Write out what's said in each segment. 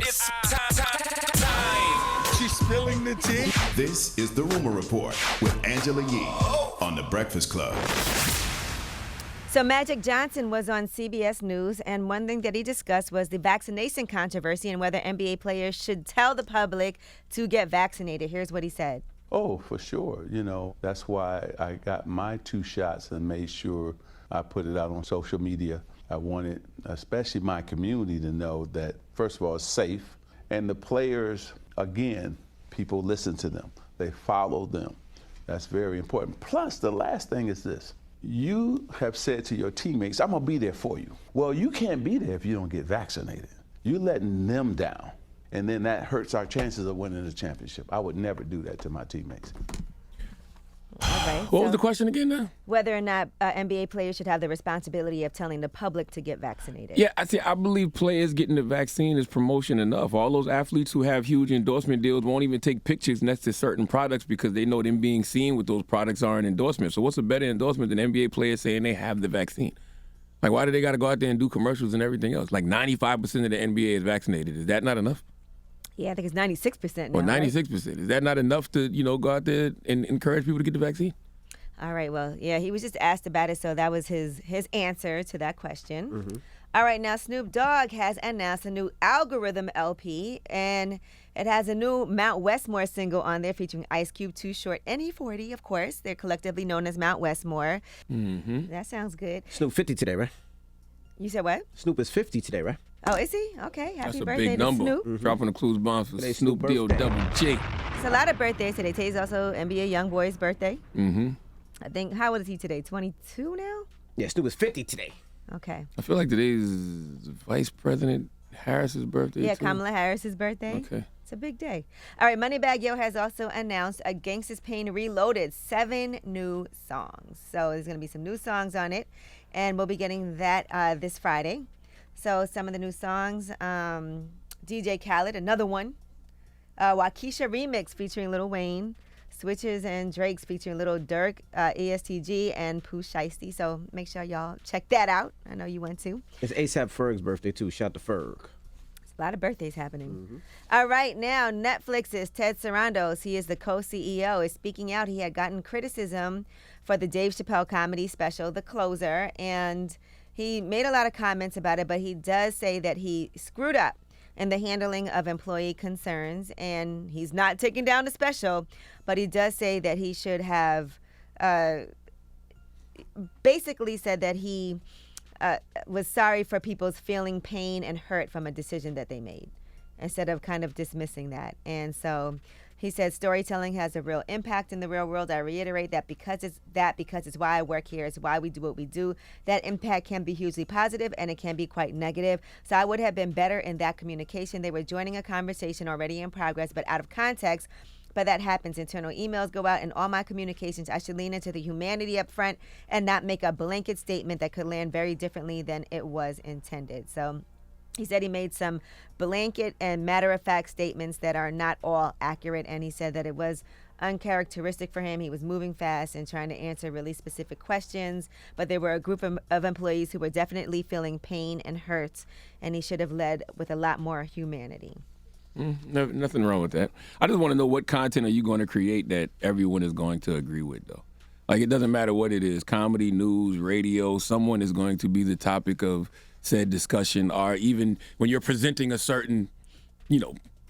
It's time. She's spilling the tea. This is The Rumor Report with Angela Yee on The Breakfast Club. So Magic Johnson was on CBS News, and one thing that he discussed was the vaccination controversy and whether NBA players should tell the public to get vaccinated. Here's what he said. Oh, for sure. You know, that's why I got my 2 shots and made sure I put it out on social media. I wanted, especially my community, to know that, first of all, it's safe. And the players, again, people listen to them. They follow them. That's very important. Plus, the last thing is this. You have said to your teammates, I'm going to be there for you. Well, you can't be there if you don't get vaccinated. You're letting them down. And then that hurts our chances of winning the championship. I would never do that to my teammates. All right, what was the question again now? Whether or not NBA players should have the responsibility of telling the public to get vaccinated. Yeah, I believe players getting the vaccine is promotion enough. All those athletes who have huge endorsement deals won't even take pictures next to certain products because they know them being seen with those products are an endorsement. So what's a better endorsement than NBA players saying they have the vaccine? Like, why do they got to go out there and do commercials and everything else? Like 95% of the NBA is vaccinated. Is that not enough? Yeah, I think it's 96% now. Or 96%. Right? Is that not enough to, go out there and encourage people to get the vaccine? All right, well, yeah, he was just asked about it, so that was his answer to that question. Mm-hmm. All right, now Snoop Dogg has announced a new Algorithm LP, and it has a new Mount Westmore single on there featuring Ice Cube, Too Short, and E40, of course. They're collectively known as Mount Westmore. Mm-hmm. That sounds good. Snoop 50 today, right? You said what? Snoop is 50 today, right? Oh, is he? Okay, happy That's a birthday big to number. Snoop. Mm-hmm. Dropping the clues bombs for Today's Snoop Snoop D-O double G. It's a lot of birthdays today. Today's also NBA Youngboy's birthday. Mm-hmm. I think, how old is he today? 22 now? Yeah, Snoop is 50 today. Okay. I feel like today's Vice President Harris's birthday, Yeah, too. Kamala Harris's birthday. Okay. It's a big day. All right, Moneybagg Yo has also announced a Gangsta's Pain Reloaded, 7 new songs. So there's going to be some new songs on it, and we'll be getting that this Friday. So some of the new songs, DJ Khaled, another one. Waukesha Remix featuring Lil Wayne. Switches and Drake's featuring Lil Durk, ESTG, and Pooh Shiesty. So make sure y'all check that out. I know you went to. It's ASAP Ferg's birthday, too. Shout to Ferg. There's a lot of birthdays happening. Mm-hmm. All right, now Netflix's Ted Sarandos, he is the co-CEO, is speaking out. He had gotten criticism for the Dave Chappelle comedy special, The Closer, and he made a lot of comments about it, but he does say that he screwed up in the handling of employee concerns, and he's not taking down the special, but he does say that he should have basically said that he was sorry for people's feeling pain and hurt from a decision that they made, instead of kind of dismissing that. And so he said storytelling has a real impact in the real world. I reiterate that because it's why I work here, it's why we do what we do. That impact can be hugely positive and it can be quite negative. So I would have been better in that communication. They were joining a conversation already in progress, but out of context. But that happens. Internal emails go out, and all my communications, I should lean into the humanity up front and not make a blanket statement that could land very differently than it was intended. So he said he made some blanket and matter-of-fact statements that are not all accurate, and he said that it was uncharacteristic for him. He was moving fast and trying to answer really specific questions, but there were a group of employees who were definitely feeling pain and hurt, and he should have led with a lot more humanity. Nothing wrong with that. I just want to know what content are you going to create that everyone is going to agree with, though? Like, it doesn't matter what it is, comedy, news, radio, someone is going to be the topic of said discussion, or even when you're presenting a certain,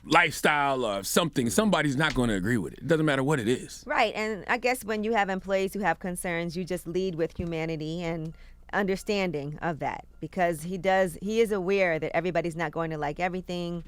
lifestyle or something, somebody's not going to agree with it. It doesn't matter what it is. Right, and I guess when you have employees who have concerns, you just lead with humanity and understanding of that, because he is aware that everybody's not going to like everything,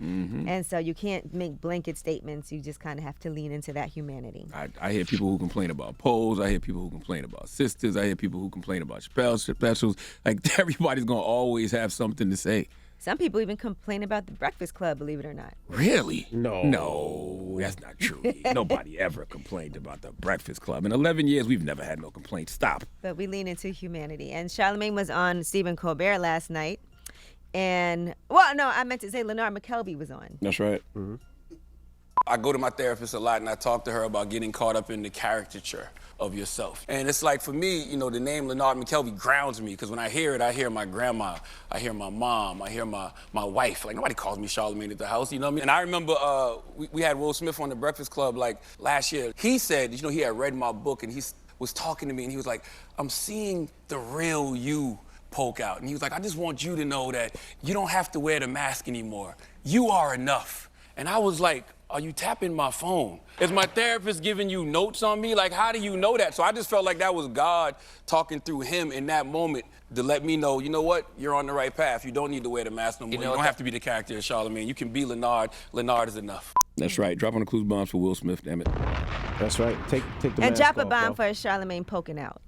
and so you can't make blanket statements. You just kind of have to lean into that humanity. I hear people who complain about polls. I hear people who complain about sisters. I hear people who complain about Chappelle specials. Like, everybody's going to always have something to say. Some people even complain about the Breakfast Club, believe it or not. Really? No, that's not true. Nobody ever complained about the Breakfast Club. In 11 years, we've never had no complaints. Stop. But we lean into humanity. And Charlamagne was on Stephen Colbert last night. And, I meant to say Leonard McKelvey was on. That's right. Mm-hmm. I go to my therapist a lot and I talk to her about getting caught up in the caricature of yourself. And it's like, for me, you know, the name Leonard McKelvey grounds me, because when I hear it, I hear my grandma, I hear my mom, I hear my wife. Like, nobody calls me Charlamagne at the house, you know what I mean? And I remember we had Will Smith on the Breakfast Club, like, last year. He said, you know, he had read my book, and he was talking to me, and he was like, I'm seeing the real you poke out. And he was like, I just want you to know that you don't have to wear the mask anymore. You are enough. And I was like, are you tapping my phone? Is my therapist giving you notes on me? Like, how do you know that? So I just felt like that was God talking through him in that moment to let me know, you know what? You're on the right path. You don't need to wear the mask no more. You don't have to be the character of Charlamagne. You can be Leonard. Leonard is enough. That's right. Drop on the clues bombs for Will Smith, damn it. That's right. Take the And mask drop a off, bomb bro. for Charlamagne poking out.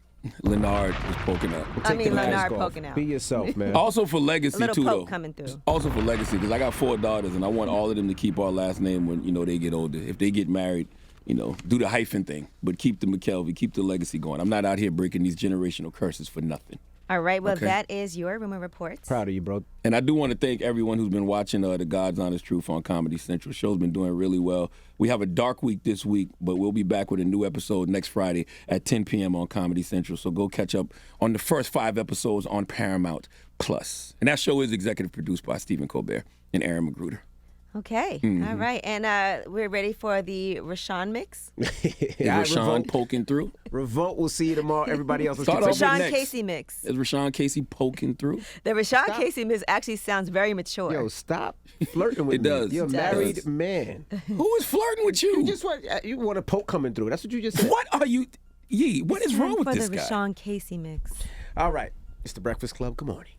Leonard is poking out. Take the mask Leonard off. poking out. Be yourself, man. Also for legacy, A little too, poke though. coming through. Also for legacy, because I got 4 daughters, and I want all of them to keep our last name when, you know, they get older. If they get married, you know, do the hyphen thing, but keep the McKelvey, keep the legacy going. I'm not out here breaking these generational curses for nothing. All right, well, Okay. that is your Rumor Report. Proud of you, bro. And I do want to thank everyone who's been watching The God's Honest Truth on Comedy Central. The show's been doing really well. We have a dark week this week, but we'll be back with a new episode next Friday at 10 p.m. on Comedy Central. So go catch up on the first 5 episodes on Paramount Plus. And that show is executive produced by Stephen Colbert and Aaron Magruder. Okay, all right. And we're ready for the Rashawn mix. Is Rashawn poking through? Revolt, we'll see you tomorrow. Everybody else will Start keep off with Rashawn next. Casey mix. Is Rashawn Casey poking through? The Rashawn Casey mix actually sounds very mature. Yo, stop flirting with It me. does. You're a It married does. man. Who is flirting with you? You want a poke coming through. That's what you just said. What are you? Yee, what is wrong with for this the guy? Rashawn Casey mix. All right. It's the Breakfast Club. Good morning.